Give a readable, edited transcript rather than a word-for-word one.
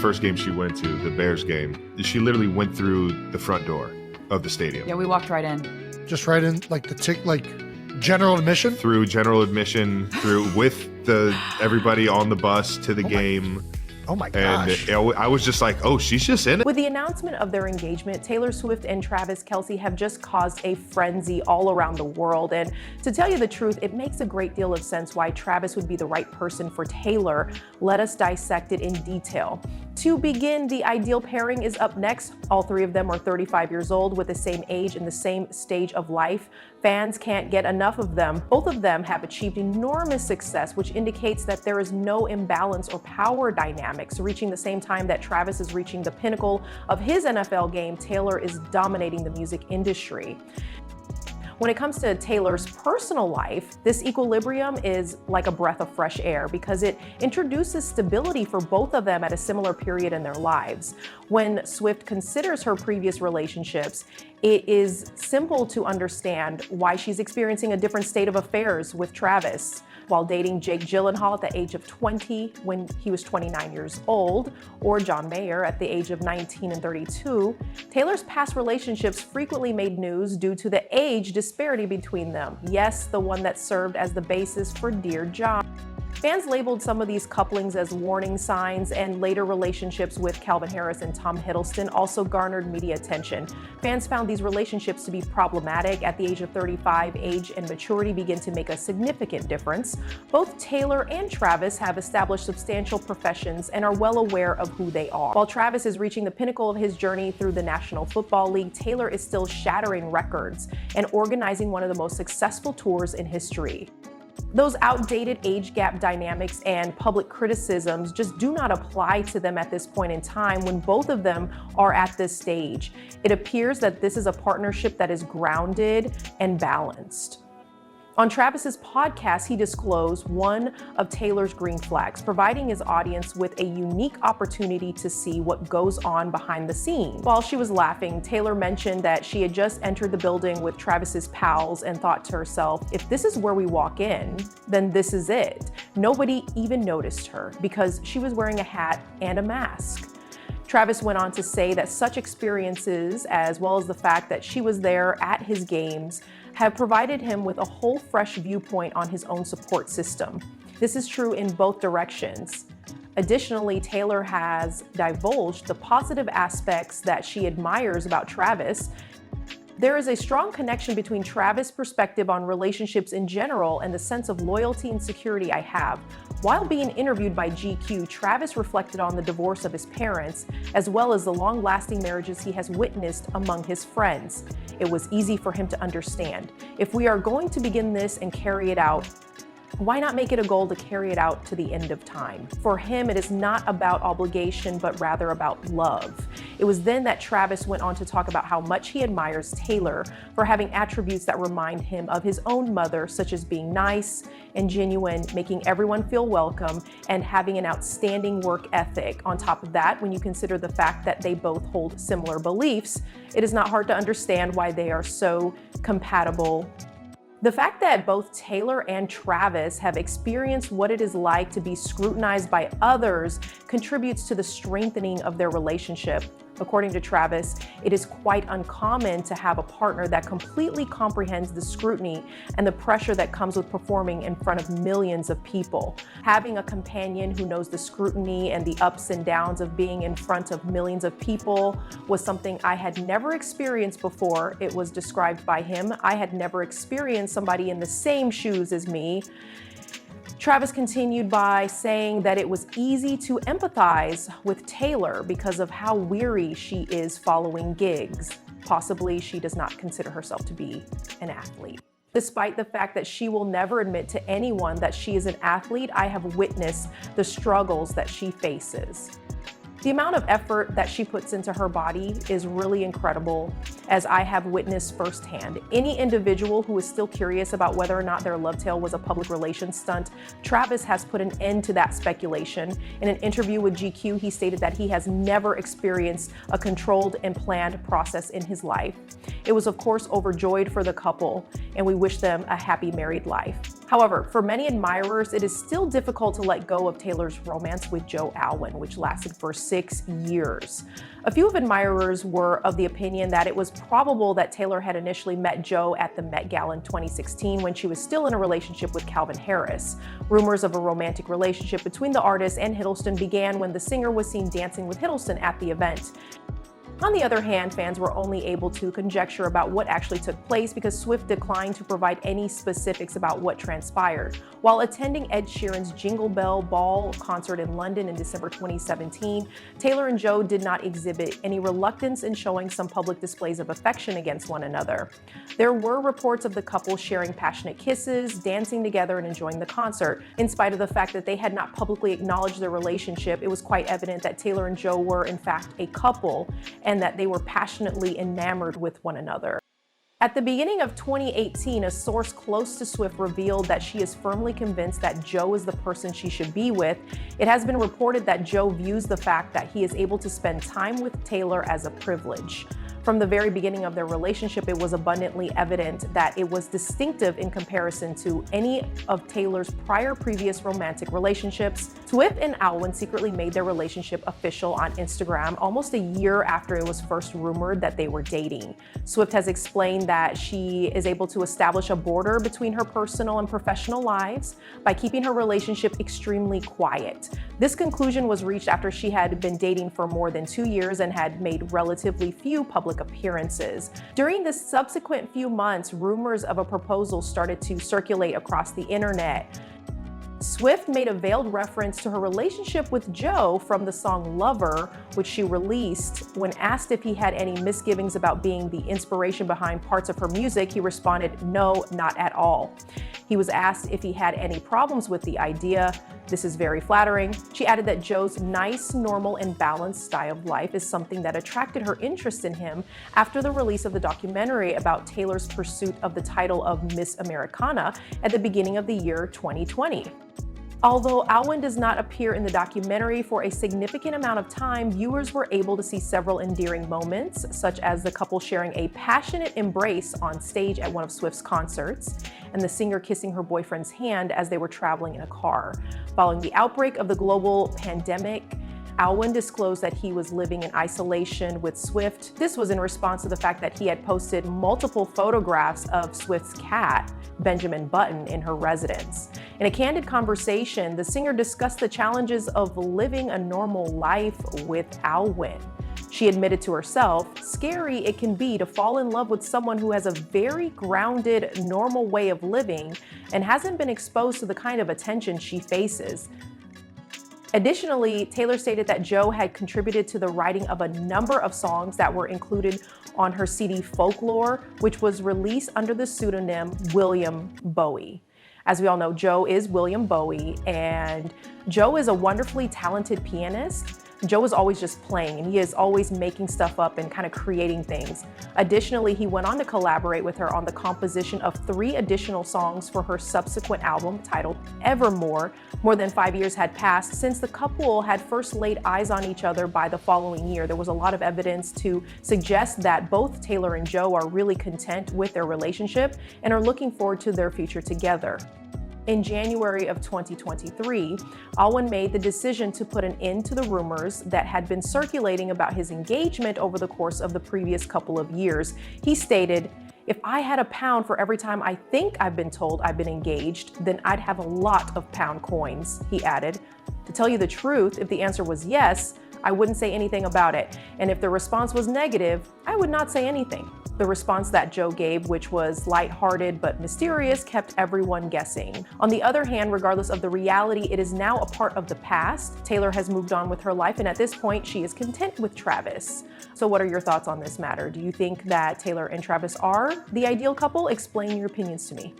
first game she went to, the Bears game, she literally went through the front door of the stadium. Yeah, we walked right in. Just right in, like general admission? Through general admission, with everybody on the bus to the game. Oh my gosh. And I was just like, oh, she's just in it. With the announcement of their engagement, Taylor Swift and Travis Kelce have just caused a frenzy all around the world. And to tell you the truth, it makes a great deal of sense why Travis would be the right person for Taylor. Let us dissect it in detail. To begin, the ideal pairing is up next. All three of them are 35 years old with the same age and the same stage of life. Fans can't get enough of them. Both of them have achieved enormous success, which indicates that there is no imbalance or power dynamics. Reaching the same time that Travis is reaching the pinnacle of his NFL game, Taylor is dominating the music industry. When it comes to Taylor's personal life, this equilibrium is like a breath of fresh air because it introduces stability for both of them at a similar period in their lives. When Swift considers her previous relationships, it is simple to understand why she's experiencing a different state of affairs with Travis. While dating Jake Gyllenhaal at the age of 20 when he was 29 years old, or John Mayer at the age of 19 and 32, Taylor's past relationships frequently made news due to the age disparity between them. Yes, the one that served as the basis for Dear John. Fans labeled some of these couplings as warning signs, and later relationships with Calvin Harris and Tom Hiddleston also garnered media attention. Fans found these relationships to be problematic. At the age of 35, age and maturity begin to make a significant difference. Both Taylor and Travis have established substantial professions and are well aware of who they are. While Travis is reaching the pinnacle of his journey through the National Football League, Taylor is still shattering records and organizing one of the most successful tours in history. Those outdated age gap dynamics and public criticisms just do not apply to them at this point in time when both of them are at this stage. It appears that this is a partnership that is grounded and balanced. On Travis's podcast, he disclosed one of Taylor's green flags, providing his audience with a unique opportunity to see what goes on behind the scenes. While she was laughing, Taylor mentioned that she had just entered the building with Travis's pals and thought to herself, if this is where we walk in, then this is it. Nobody even noticed her because she was wearing a hat and a mask. Travis went on to say that such experiences, as well as the fact that she was there at his games, have provided him with a whole fresh viewpoint on his own support system. This is true in both directions. Additionally, Taylor has divulged the positive aspects that she admires about Travis. There is a strong connection between Travis' perspective on relationships in general and the sense of loyalty and security I have. While being interviewed by GQ, Travis reflected on the divorce of his parents, as well as the long-lasting marriages he has witnessed among his friends. It was easy for him to understand. If we are going to begin this and carry it out, why not make it a goal to carry it out to the end of time? For him, it is not about obligation, but rather about love. It was then that Travis went on to talk about how much he admires Taylor for having attributes that remind him of his own mother, such as being nice and genuine, making everyone feel welcome, and having an outstanding work ethic. On top of that, when you consider the fact that they both hold similar beliefs, it is not hard to understand why they are so compatible. The fact that both Taylor and Travis have experienced what it is like to be scrutinized by others contributes to the strengthening of their relationship. According to Travis, it is quite uncommon to have a partner that completely comprehends the scrutiny and the pressure that comes with performing in front of millions of people. Having a companion who knows the scrutiny and the ups and downs of being in front of millions of people was something I had never experienced before. It was described by him. I had never experienced somebody in the same shoes as me. Travis continued by saying that it was easy to empathize with Taylor because of how weary she is following gigs. Possibly she does not consider herself to be an athlete. Despite the fact that she will never admit to anyone that she is an athlete, I have witnessed the struggles that she faces. The amount of effort that she puts into her body is really incredible, as I have witnessed firsthand. Any individual who is still curious about whether or not their love tale was a public relations stunt, Travis has put an end to that speculation. In an interview with GQ, he stated that he has never experienced a controlled and planned process in his life. It was, of course, overjoyed for the couple, and we wish them a happy married life. However, for many admirers, it is still difficult to let go of Taylor's romance with Joe Alwyn, which lasted for 6 years. A few of admirers were of the opinion that it was probable that Taylor had initially met Joe at the Met Gala in 2016 when she was still in a relationship with Calvin Harris. Rumors of a romantic relationship between the artist and Hiddleston began when the singer was seen dancing with Hiddleston at the event. On the other hand, fans were only able to conjecture about what actually took place because Swift declined to provide any specifics about what transpired. While attending Ed Sheeran's Jingle Bell Ball concert in London in December 2017, Taylor and Joe did not exhibit any reluctance in showing some public displays of affection against one another. There were reports of the couple sharing passionate kisses, dancing together, and enjoying the concert. In spite of the fact that they had not publicly acknowledged their relationship, it was quite evident that Taylor and Joe were in fact a couple, and that they were passionately enamored with one another. At the beginning of 2018, a source close to Swift revealed that she is firmly convinced that Joe is the person she should be with. It has been reported that Joe views the fact that he is able to spend time with Taylor as a privilege. From the very beginning of their relationship, it was abundantly evident that it was distinctive in comparison to any of Taylor's previous romantic relationships. Swift and Alwyn secretly made their relationship official on Instagram almost a year after it was first rumored that they were dating. Swift has explained that she is able to establish a border between her personal and professional lives by keeping her relationship extremely quiet. This conclusion was reached after she had been dating for more than 2 years and had made relatively few public appearances. During the subsequent few months, rumors of a proposal started to circulate across the internet. Swift made a veiled reference to her relationship with Joe from the song Lover, which she released. When asked if he had any misgivings about being the inspiration behind parts of her music, he responded, "No, not at all." He was asked if he had any problems with the idea. "This is very flattering." She added that Joe's nice, normal, and balanced style of life is something that attracted her interest in him after the release of the documentary about Taylor's pursuit of the title of Miss Americana at the beginning of the year 2020. Although Alwyn does not appear in the documentary for a significant amount of time, viewers were able to see several endearing moments, such as the couple sharing a passionate embrace on stage at one of Swift's concerts, and the singer kissing her boyfriend's hand as they were traveling in a car. Following the outbreak of the global pandemic, Alwyn disclosed that he was living in isolation with Swift. This was in response to the fact that he had posted multiple photographs of Swift's cat, Benjamin Button, in her residence. In a candid conversation, the singer discussed the challenges of living a normal life with Alwyn. She admitted to herself, "Scary it can be to fall in love with someone who has a very grounded, normal way of living and hasn't been exposed to the kind of attention she faces." Additionally, Taylor stated that Joe had contributed to the writing of a number of songs that were included on her CD Folklore, which was released under the pseudonym William Bowie. As we all know, Joe is William Bowie, and Joe is a wonderfully talented pianist. Joe is always just playing, and he is always making stuff up and kind of creating things. Additionally, he went on to collaborate with her on the composition of 3 additional songs for her subsequent album titled Evermore. More than 5 years had passed since the couple had first laid eyes on each other. By the following year, there was a lot of evidence to suggest that both Taylor and Joe are really content with their relationship and are looking forward to their future together. In January of 2023, Alwyn made the decision to put an end to the rumors that had been circulating about his engagement over the course of the previous couple of years. He stated, "If I had a pound for every time I think I've been told I've been engaged, then I'd have a lot of pound coins," he added. "To tell you the truth, if the answer was yes, I wouldn't say anything about it. And if the response was negative, I would not say anything." The response that Joe gave, which was lighthearted but mysterious, kept everyone guessing. On the other hand, regardless of the reality, it is now a part of the past. Taylor has moved on with her life, and at this point, she is content with Travis. So what are your thoughts on this matter? Do you think that Taylor and Travis are the ideal couple? Explain your opinions to me.